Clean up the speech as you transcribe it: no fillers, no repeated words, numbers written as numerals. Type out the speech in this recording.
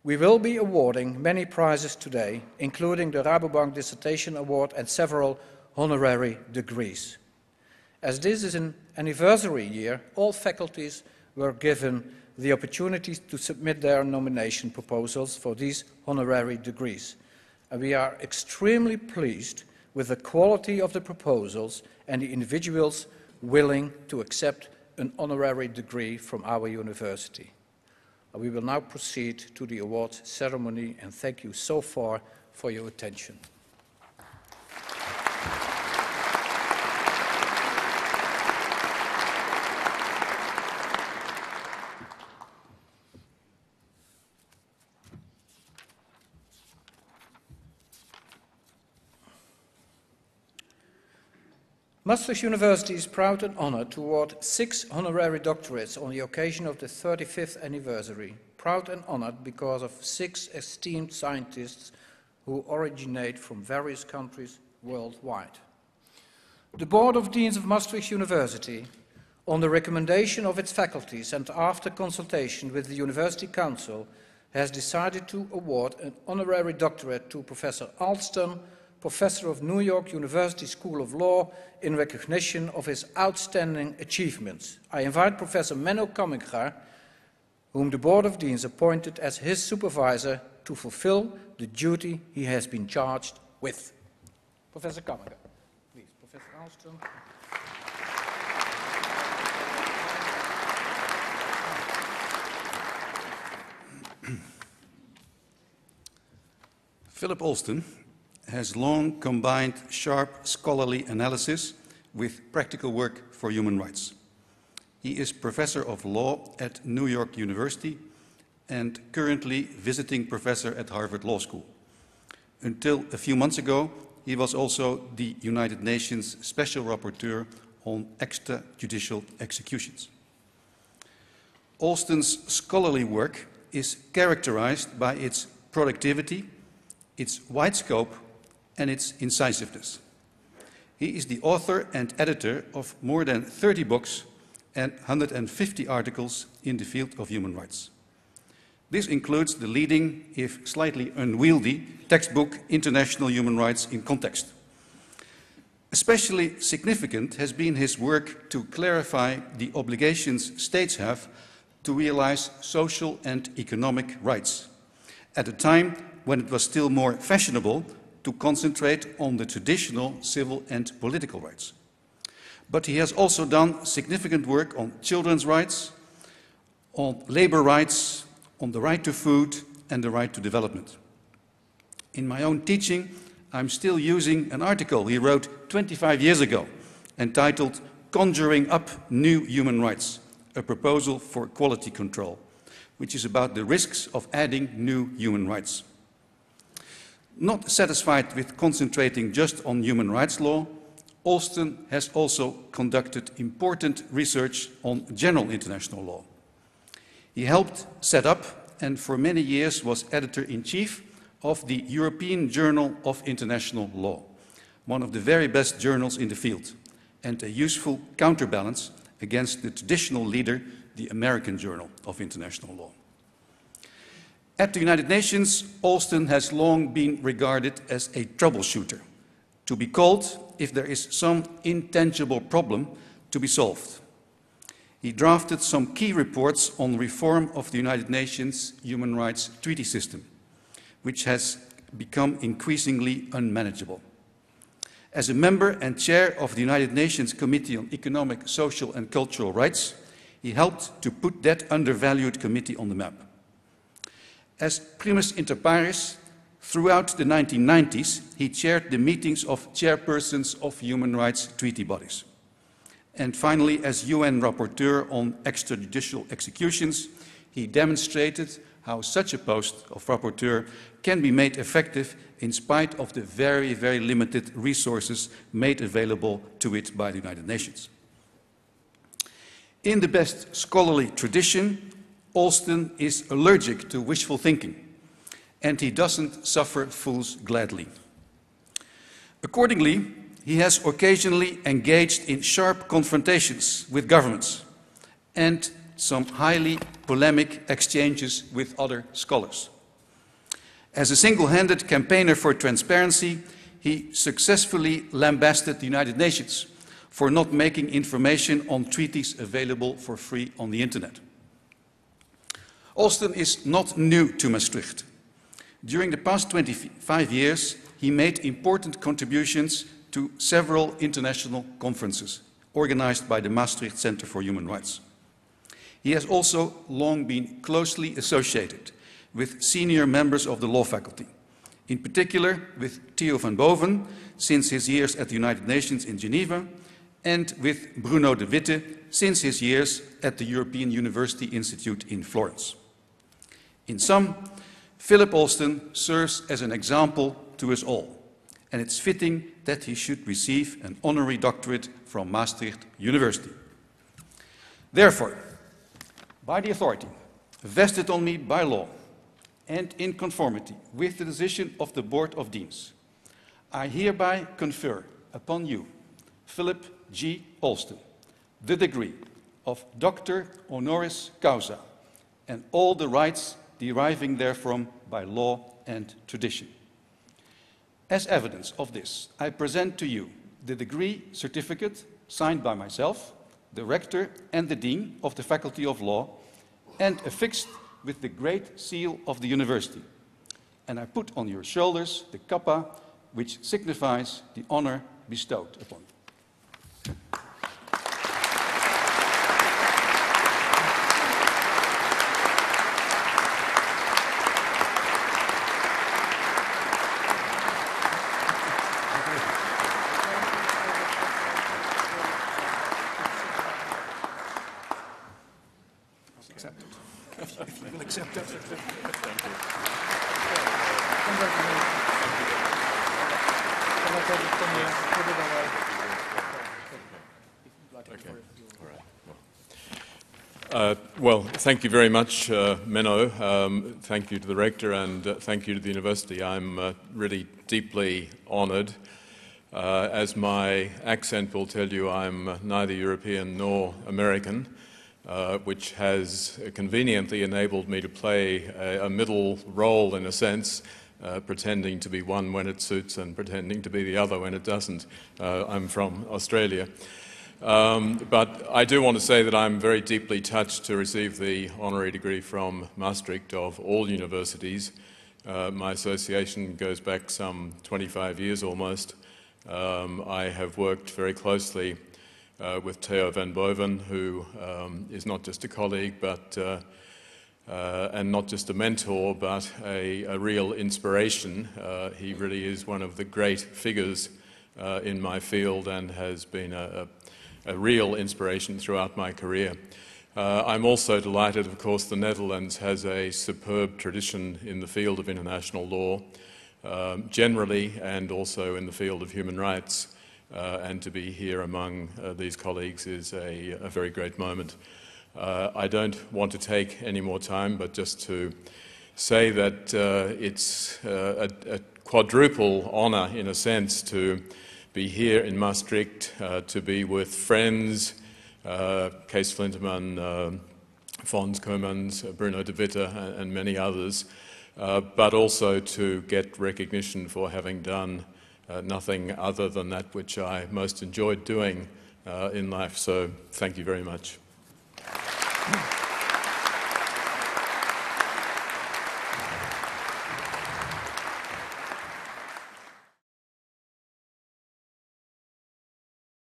We will be awarding many prizes today, including the Rabobank Dissertation Award and several honorary degrees. As this is an anniversary year, all faculties were given the opportunity to submit their nomination proposals for these honorary degrees. And we are extremely pleased with the quality of the proposals and the individuals willing to accept an honorary degree from our university. We will now proceed to the awards ceremony, and thank you so far for your attention. Maastricht University is proud and honored to award 6 honorary doctorates on the occasion of the 35th anniversary. Proud and honored because of 6 esteemed scientists who originate from various countries worldwide. The Board of Deans of Maastricht University, on the recommendation of its faculties and after consultation with the University Council, has decided to award an honorary doctorate to Professor Alston, Professor of New York University School of Law, in recognition of his outstanding achievements. I invite Professor Menno Kamminga, whom the Board of Deans appointed as his supervisor, to fulfill the duty he has been charged with. Professor Kamminga, please. Professor Alston. Philip Alston has long combined sharp scholarly analysis with practical work for human rights. He is professor of law at New York University and currently visiting professor at Harvard Law School. Until a few months ago, he was also the United Nations Special Rapporteur on extrajudicial executions. Alston's scholarly work is characterized by its productivity, its wide scope, and its incisiveness. He is the author and editor of more than 30 books and 150 articles in the field of human rights. This includes the leading, if slightly unwieldy, textbook International Human Rights in Context. Especially significant has been his work to clarify the obligations states have to realize social and economic rights, at a time when it was still more fashionable to concentrate on the traditional civil and political rights. But he has also done significant work on children's rights, on labor rights, on the right to food and the right to development. In my own teaching, I'm still using an article he wrote 25 years ago, entitled Conjuring Up New Human Rights, a proposal for quality control, which is about the risks of adding new human rights. Not satisfied with concentrating just on human rights law, Alston has also conducted important research on general international law. He helped set up and for many years was editor-in-chief of the European Journal of International Law, one of the very best journals in the field, and a useful counterbalance against the traditional leader, the American Journal of International Law. At the United Nations, Alston has long been regarded as a troubleshooter, to be called if there is some intangible problem to be solved. He drafted some key reports on reform of the United Nations Human Rights Treaty system, which has become increasingly unmanageable. As a member and chair of the United Nations Committee on Economic, Social and Cultural Rights, he helped to put that undervalued committee on the map. As primus inter pares, throughout the 1990s, he chaired the meetings of chairpersons of human rights treaty bodies. And finally, as UN rapporteur on extrajudicial executions, he demonstrated how such a post of rapporteur can be made effective in spite of the very, very limited resources made available to it by the United Nations. In the best scholarly tradition, Alston is allergic to wishful thinking, and he doesn't suffer fools gladly. Accordingly, he has occasionally engaged in sharp confrontations with governments and some highly polemic exchanges with other scholars. As a single-handed campaigner for transparency, he successfully lambasted the United Nations for not making information on treaties available for free on the internet. Alston is not new to Maastricht. During the past 25 years, he made important contributions to several international conferences organized by the Maastricht Center for Human Rights. He has also long been closely associated with senior members of the law faculty, in particular with Theo van Boven since his years at the United Nations in Geneva, and with Bruno de Witte since his years at the European University Institute in Florence. In sum, Philip Alston serves as an example to us all, and it's fitting that he should receive an honorary doctorate from Maastricht University. Therefore, by the authority vested on me by law and in conformity with the decision of the Board of Deans, I hereby confer upon you, Philip G. Alston, the degree of Doctor Honoris Causa and all the rights deriving therefrom by law and tradition. As evidence of this, I present to you the degree certificate signed by myself, the Rector and the Dean of the Faculty of Law, and affixed with the Great Seal of the University. And I put on your shoulders the kappa, which signifies the honor bestowed upon you. If you will accept it. Thank you. Well, thank you very much, Menno. Thank you to the Rector and thank you to the University. I'm really deeply honoured. As my accent will tell you, I'm neither European nor American. Which has conveniently enabled me to play a middle role in a sense, pretending to be one when it suits and pretending to be the other when it doesn't. I'm from Australia. But I do want to say that I'm very deeply touched to receive the honorary degree from Maastricht of all universities. My association goes back some 25 years almost. I have worked very closely with Theo van Boven, who is not just a colleague, but and not just a mentor, but a real inspiration. He really is one of the great figures in my field and has been a real inspiration throughout my career. I'm also delighted, of course, the Netherlands has a superb tradition in the field of international law, generally, and also in the field of human rights. And to be here among these colleagues is a very great moment. I don't want to take any more time, but just to say that it's a quadruple honour, in a sense, to be here in Maastricht, to be with friends, Kees Flinterman, Fons Komans, Bruno de Witte, and many others, but also to get recognition for having done nothing other than that which I most enjoyed doing in life. So thank you very much.